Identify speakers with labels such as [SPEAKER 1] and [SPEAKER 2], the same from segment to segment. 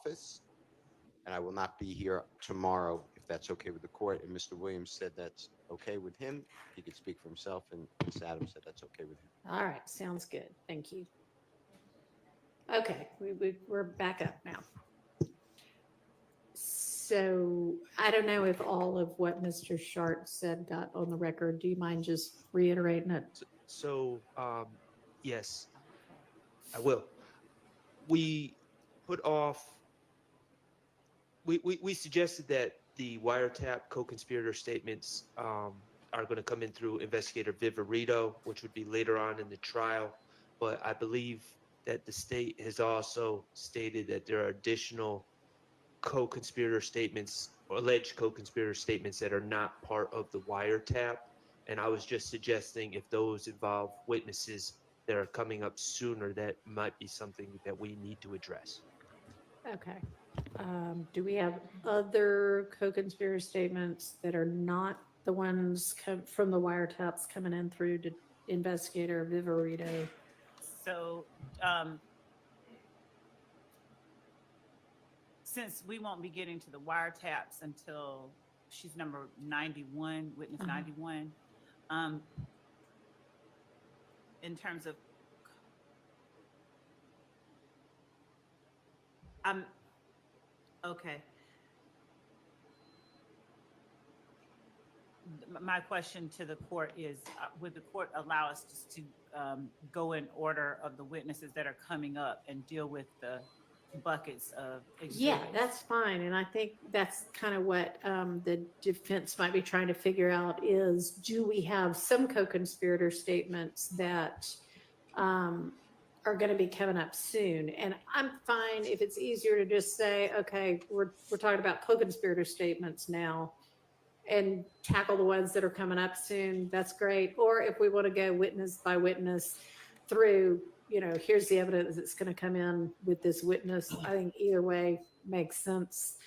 [SPEAKER 1] office, and I will not be here tomorrow, if that's okay with the court. And Mr. Williams said that's okay with him. He could speak for himself, and Ms. Adams said that's okay with him.
[SPEAKER 2] All right, sounds good. Thank you. Okay, we're back up now. So I don't know if all of what Mr. Sharp said got on the record. Do you mind just reiterating it?
[SPEAKER 3] So, yes, I will. We put off, we suggested that the wiretap co-conspirator statements are going to come in through investigator Viverito, which would be later on in the trial. But I believe that the state has also stated that there are additional co-conspirator statements or alleged co-conspirator statements that are not part of the wiretap. And I was just suggesting if those involve witnesses that are coming up sooner, that might be something that we need to address.
[SPEAKER 2] Okay. Do we have other co-conspirator statements that are not the ones from the wiretaps coming in through to investigator Viverito?
[SPEAKER 4] So, since we won't be getting to the wiretaps until she's number 91, witness 91, in terms of, okay. My question to the court is, would the court allow us to go in order of the witnesses that are coming up and deal with the buckets of exhibits?
[SPEAKER 2] Yeah, that's fine. And I think that's kind of what the defense might be trying to figure out is, do we have some co-conspirator statements that are going to be coming up soon? And I'm fine if it's easier to just say, okay, we're talking about co-conspirator statements now and tackle the ones that are coming up soon. That's great. Or if we want to go witness by witness through, here's the evidence that's going to come in with this witness. I think either way makes sense.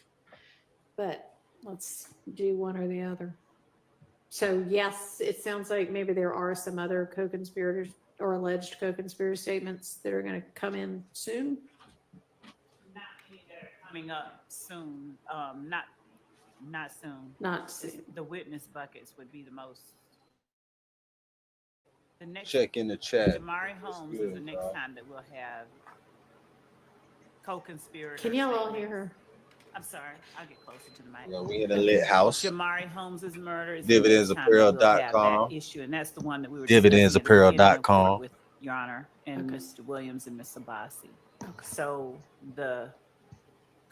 [SPEAKER 2] But let's do one or the other. So yes, it sounds like maybe there are some other co-conspirators or alleged co-conspirator statements that are going to come in soon.
[SPEAKER 4] Not any that are coming up soon. Not soon.
[SPEAKER 2] Not soon.
[SPEAKER 4] The witness buckets would be the most. The next
[SPEAKER 5] Check in the chat.
[SPEAKER 4] Jamari Holmes is the next time that we'll have co-conspirator.
[SPEAKER 2] Can y'all all hear her?
[SPEAKER 4] I'm sorry, I'll get closer to the mic.
[SPEAKER 5] Yeah, we in a lit house.
[SPEAKER 4] Jamari Holmes's murder is
[SPEAKER 5] Dividendsapparel.com.
[SPEAKER 4] issue, and that's the one that we were
[SPEAKER 5] Dividendsapparel.com.
[SPEAKER 4] with Your Honor and
[SPEAKER 2] Okay.
[SPEAKER 4] Mr. Williams and Ms. Abbasi.
[SPEAKER 2] Okay.
[SPEAKER 4] So the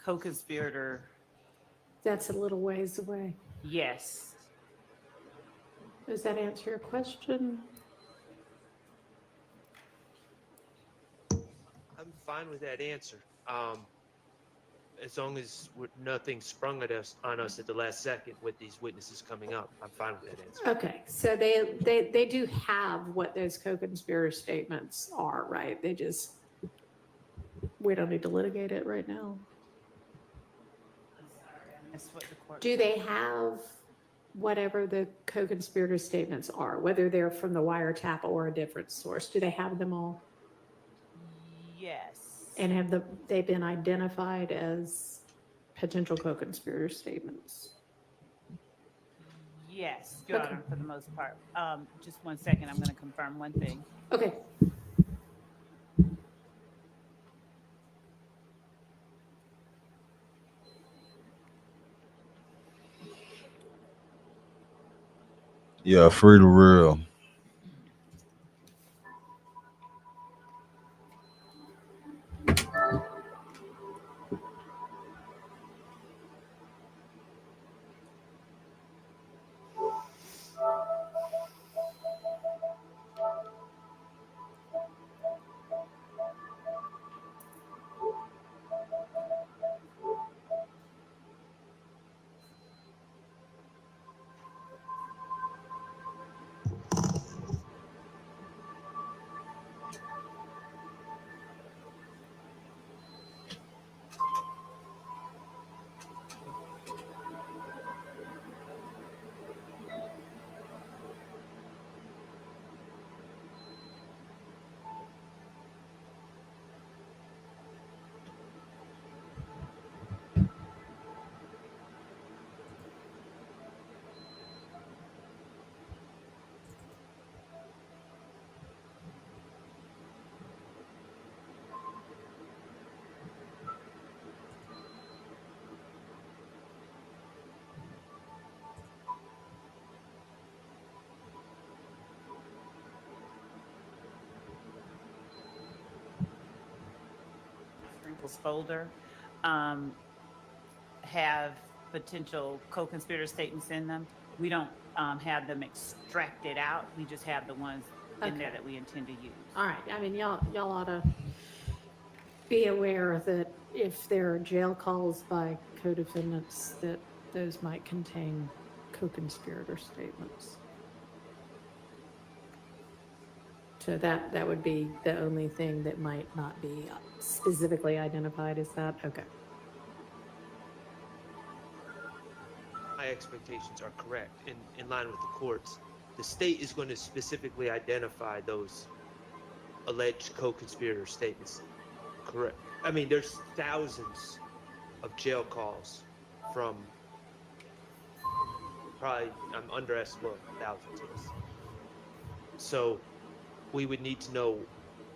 [SPEAKER 4] co-conspirator,
[SPEAKER 2] That's a little ways away.
[SPEAKER 4] yes.
[SPEAKER 2] Does that answer your question?
[SPEAKER 3] I'm fine with that answer. As long as nothing sprung on us at the last second with these witnesses coming up, I'm fine with that answer.
[SPEAKER 2] Okay, so they do have what those co-conspirator statements are, right? We don't need to litigate it right now.
[SPEAKER 4] I'm sorry, I missed what the court
[SPEAKER 2] Do
[SPEAKER 4] said.
[SPEAKER 2] they have whatever the co-conspirator statements are, whether they're from the wiretap or a different source? Do they have them all?
[SPEAKER 4] Yes.
[SPEAKER 2] And have they been identified as potential co-conspirator statements?
[SPEAKER 4] Yes, Your
[SPEAKER 2] Okay.
[SPEAKER 4] Honor, for the most part. Just 1 second, I'm going to confirm one thing.
[SPEAKER 2] Okay.
[SPEAKER 5] Yeah, free to real.
[SPEAKER 4] Sprinkles folder have potential co-conspirator statements in them. We don't have them extracted out. We just have the ones in there
[SPEAKER 2] Okay.
[SPEAKER 4] that we intend to use.
[SPEAKER 2] All right, I mean, y'all ought to be aware that if there are jail calls by co-defendants, that those might contain co-conspirator statements. So that would be the only thing that might not be specifically identified. Is that okay?
[SPEAKER 3] My expectations are correct in line with the courts. The state is going to specifically identify those alleged co-conspirator statements. Correct. I mean, there's thousands of jail calls from probably, I'm underestimating thousands of us. So we would need to know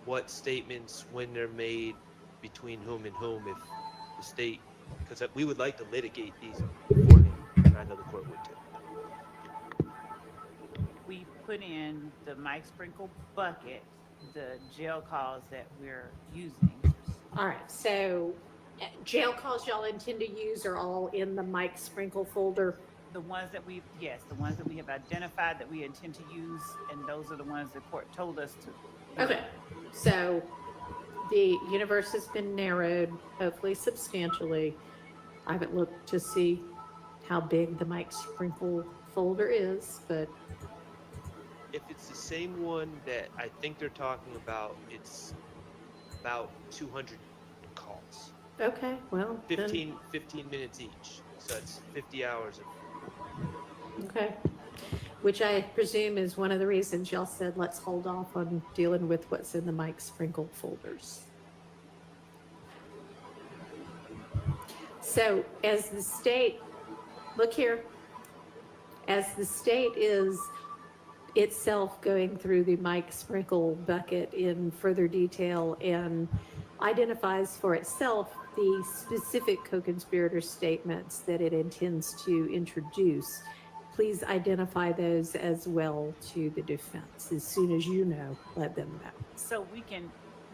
[SPEAKER 3] what statements, when they're made, between whom and whom, if the state, because we would like to litigate these beforehand, and I know the court would too.
[SPEAKER 4] We put in the Mike Sprinkle bucket the jail calls that we're using.
[SPEAKER 2] All right, so jail calls y'all intend to use are all in the Mike Sprinkle folder.
[SPEAKER 4] The ones that we, yes, the ones that we have identified that we intend to use, and those are the ones the court told us to.
[SPEAKER 2] Okay, so the universe has been narrowed, hopefully substantially. I haven't looked to see how big the Mike Sprinkle folder is, but
[SPEAKER 3] If it's the same one that I think they're talking about, it's about 200 calls,
[SPEAKER 2] okay, well, then,
[SPEAKER 3] 15 minutes each. So it's 50 hours of,
[SPEAKER 2] okay. Which I presume is one of the reasons y'all said, let's hold off on dealing with what's in the Mike Sprinkle folders. So as the state, look here, as the state is itself going through the Mike Sprinkle bucket in further detail and identifies for itself the specific co-conspirator statements that it intends to introduce, please identify those as well to the defense. As soon as you know, let them know.
[SPEAKER 4] So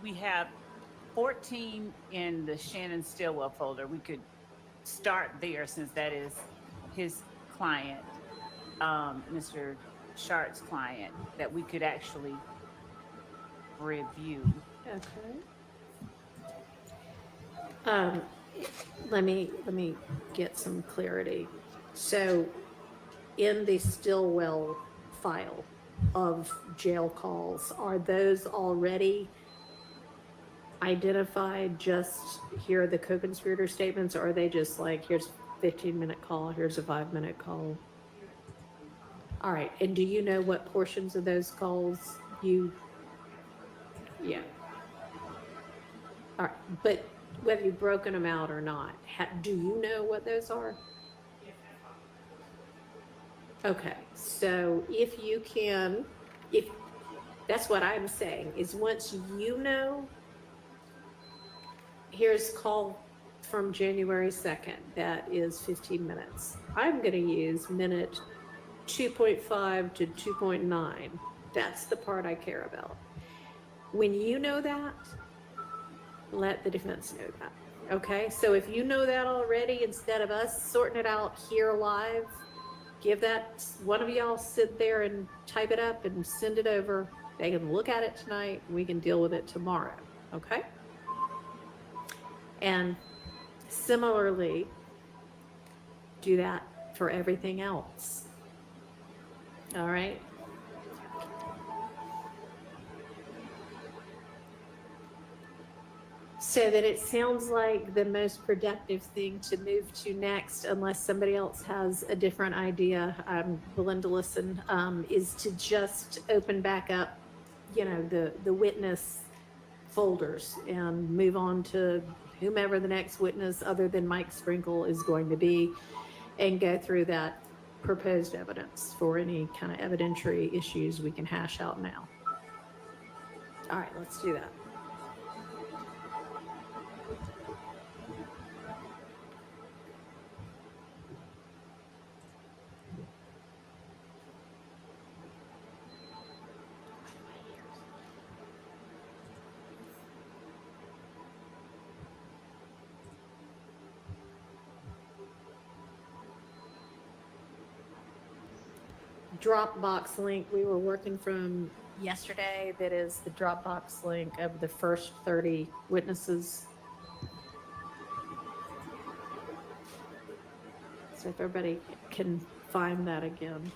[SPEAKER 4] we have 14 in the Shannon Stillwell folder. We could start there since that is his client, Mr. Shart's client, that we could actually review.
[SPEAKER 2] Okay. Let me get some clarity. So in the Stillwell file of jail calls, are those already identified? Just here are the co-conspirator statements, or are they just like, here's a 15-minute call, here's a 5-minute call? All right, and do you know what portions of those calls yeah. All right, but whether you've broken them out or not, do you know what those are? Okay, so if you can, if that's what I'm saying, is once you know, here's call from January 2nd, that is 15 minutes. I'm gonna use minute 2.5 to 2.9. That's the part I care about. When you know that, let the defense know that. Okay, so if you know that already, instead of us sorting it out here live, give that, one of y'all sit there and type it up and send it over. They can look at it tonight. We can deal with it tomorrow. Okay? And similarly, do that for everything else. All right? So that it sounds like the most productive thing to move to next, unless somebody else has a different idea, I'm willing to listen, is to just open back up, you know, the witness folders and move on to whomever the next witness other than Mike Sprinkle is going to be, and go through that proposed evidence for any kind of evidentiary issues we can hash out now. All right, let's do that. Dropbox link we were working from yesterday. That is the Dropbox link of the first 30 witnesses. So if everybody can find that again.